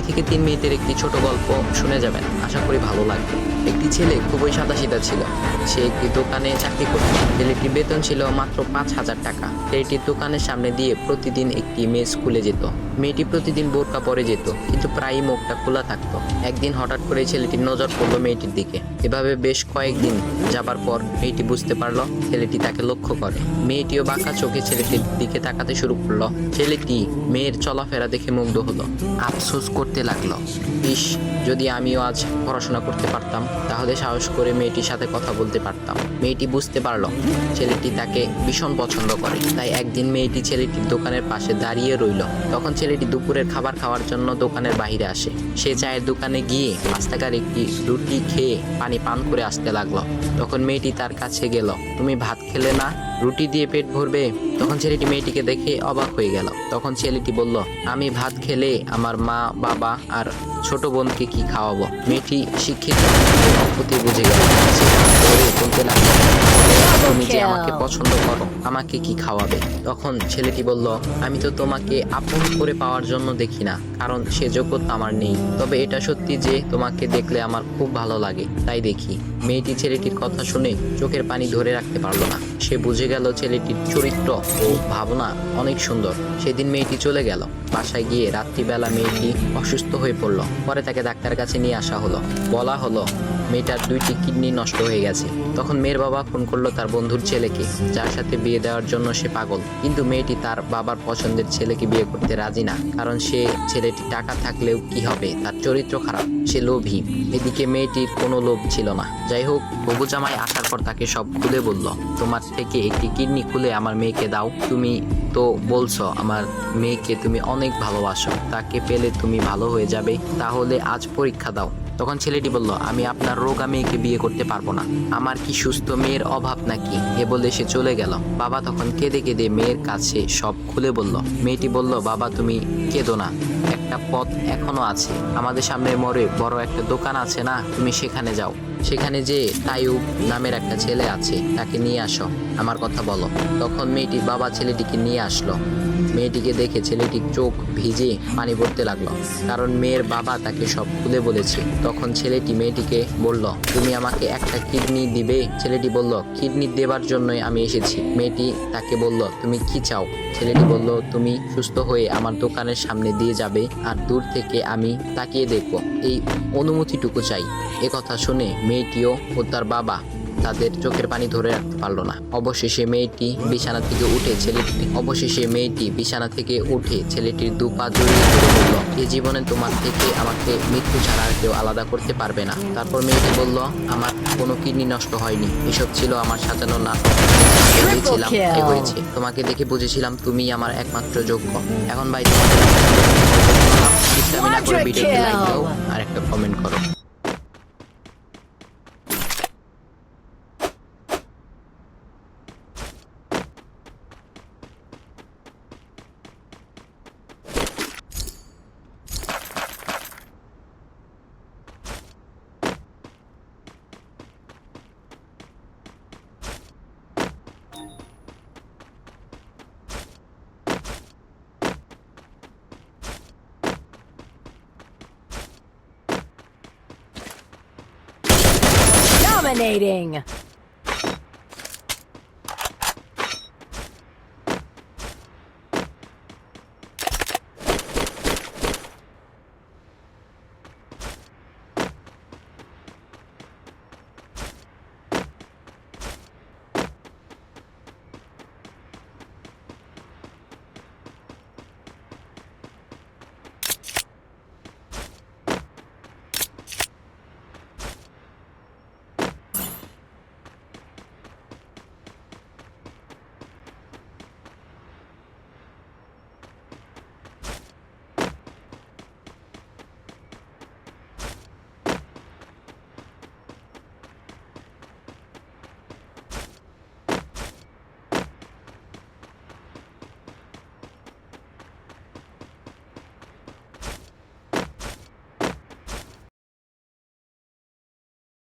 থেকে 3 মিনিটের একটি ছোট গল্প শুনে যাবেন, আশা করি ভালো লাগবে। একটি ছেলে খুবই সাদাসিধা ছিল। সে একটি দোকানে চাকরি করত। ছেলেটির বেতন ছিল মাত্র 5,000 টাকা। ছেলেটির দোকানের সামনে দিয়ে প্রতিদিন একটি মেয়ে স্কুলে যেত। মেয়েটি প্রতিদিন বোরকা পরে যেত, কিন্তু প্রায়ই মুখটা খোলা থাকতো। একদিন হঠাৎ করে ছেলেটির নজর পড়লো মেয়েটির দিকে। এভাবে বেশ কয়েকদিন যাবার পর মেয়েটি বুঝতে পারলো ছেলেটি তাকে লক্ষ্য করে। মেয়েটিও বাঁকা চোখে ছেলেটির দিকে তাকাতে শুরু করলো। ছেলেটি মেয়ের চলাফেরা দেখে মুগ্ধ হলো। আফসোস করতে লাগলো, ইস, যদি আমিও আজ পড়াশোনা করতে পারতাম, তাহলে সাহস করে মেয়েটির সাথে কথা বলতে পারতাম। মেয়েটি বুঝতে পারলো ছেলেটি তাকে ভীষণ পছন্দ করে। তাই একদিন মেয়েটি ছেলেটির দোকানের পাশে দাঁড়িয়ে রইল। তখন ছেলেটি দুপুরের খাবার খাওয়ার জন্য দোকানের বাইরে আসে। সে চায়ের দোকানে গিয়ে 5 টাকার একটি রুটি খেয়ে পানি পান করে আসতে লাগলো। তখন মেয়েটি তার কাছে গেল। তুমি ভাত খেলে না, রুটি দিয়ে পেট ভরবে? তখন ছেলেটি মেয়েটিকে দেখে অবাক হয়ে গেল। তখন ছেলেটি বলল, আমি ভাত খেলে আমার মা, বাবা আর ছোট বোনকে কি খাওয়াবো? মেয়েটি শিক্ষিত অপতি বুঝে গেল। সে হাত ধরে বলতে লাগলো, তুমি যে আমাকে পছন্দ করো, আমাকে কি খাওয়াবে? তখন ছেলেটি বলল, আমি তো তোমাকে আপন করে পাওয়ার জন্য দেখি না, কারণ সে যোগ্যতা আমার নেই। তবে এটা সত্যি যে তোমাকে দেখলে আমার খুব ভালো লাগে, তাই দেখি। মেয়েটি ছেলেটির কথা শুনে চোখের পানি ধরে রাখতে পারলো না। সে বুঝে গেল ছেলেটির চরিত্র ও ভাবনা অনেক সুন্দর। সেদিন মেয়েটি চলে গেল। বাসায় গিয়ে রাত্রিবেলা মেয়েটি অসুস্থ হয়ে পড়ল। পরে তাকে ডাক্তারের কাছে নিয়ে আসা হলো। বলা হলো মেয়েটার 2টি কিডনি নষ্ট হয়ে গেছে। তখন মেয়ের বাবা ফোন করলো তার বন্ধুর ছেলেকে, যার সাথে বিয়ে দেওয়ার জন্য সে পাগল। কিন্তু মেয়েটি তার বাবার পছন্দের ছেলেকে বিয়ে করতে রাজি না, কারণ সে ছেলেটি টাকা থাকলেও কি হবে, তার চরিত্র খারাপ, সে লোভী। এদিকে মেয়েটির কোনো লোভ ছিল না। যাই হোক, হবু জামাই আসার পর তাকে সব খুলে বলল, তোমার থেকে একটি কিডনি খুলে আমার মেয়েকে দাও। তুমি তো বলছো আমার মেয়েকে তুমি অনেক ভালোবাসো, তাকে পেলে তুমি ভালো হয়ে যাবে, তাহলে আজ পরীক্ষা দাও। তখন ছেলেটি বলল, আমি আপনার রোগা মেয়েকে বিয়ে করতে পারবো না, আমার কি সুস্থ মেয়ের অভাব নাকি? এ বলে সে চলে গেল। বাবা তখন কেঁদে কেঁদে মেয়ের কাছে সব খুলে বলল। মেয়েটি বলল, বাবা তুমি কেঁদো না, একটা পথ এখনো আছে। আমাদের সামনে মোড়ে বড় একটা দোকান আছে না, তুমি সেখানে যাও। সেখানে যে তাইয়ুব নামের একটা ছেলে আছে, তাকে নিয়ে আসো, আমার কথা বলো। তখন মেয়েটির বাবা ছেলেটিকে নিয়ে আসলো। মেয়েটিকে দেখে ছেলেটির চোখ ভিজে পানি পড়তে লাগলো, কারণ মেয়ের বাবা তাকে সব খুলে বলেছে। তখন ছেলেটি মেয়েটিকে বলল, তুমি আমাকে একটা কিডনি দিবে? ছেলেটি বলল, কিডনি দেবার জন্যই আমি এসেছি। মেয়েটি তাকে বলল, তুমি কি চাও? ছেলেটি বলল, তুমি সুস্থ হয়ে আমার দোকানের সামনে দিয়ে যাবে, আর দূর থেকে আমি তাকিয়ে দেখবো, এই অনুমতিটুকু চাই। এ কথা শুনে মেয়েটিও ও তার বাবা তাদের চোখের পানি ধরে রাখতে পারলো না। অবশেষে মেয়েটি বিছানা থেকে উঠে ছেলেটির 2 পা জড়িয়ে ধরে বলল, এ জীবনে তোমার থেকে আমাকে মৃত্যু ছাড়া আর কেউ আলাদা করতে পারবে না। তারপর মেয়েটি বলল, আমার কোনো কিডনি নষ্ট হয়নি, এসব ছিল আমার সাজানো নাটক। ভেবেছিলাম তাই হয়েছে, তোমাকে দেখে বুঝেছিলাম তুমি আমার একমাত্র যোগ্য। এখন ভাই তোমাদের করে ভিডিওতে লাইক দাও আর একটা কমেন্ট করো। Dominating!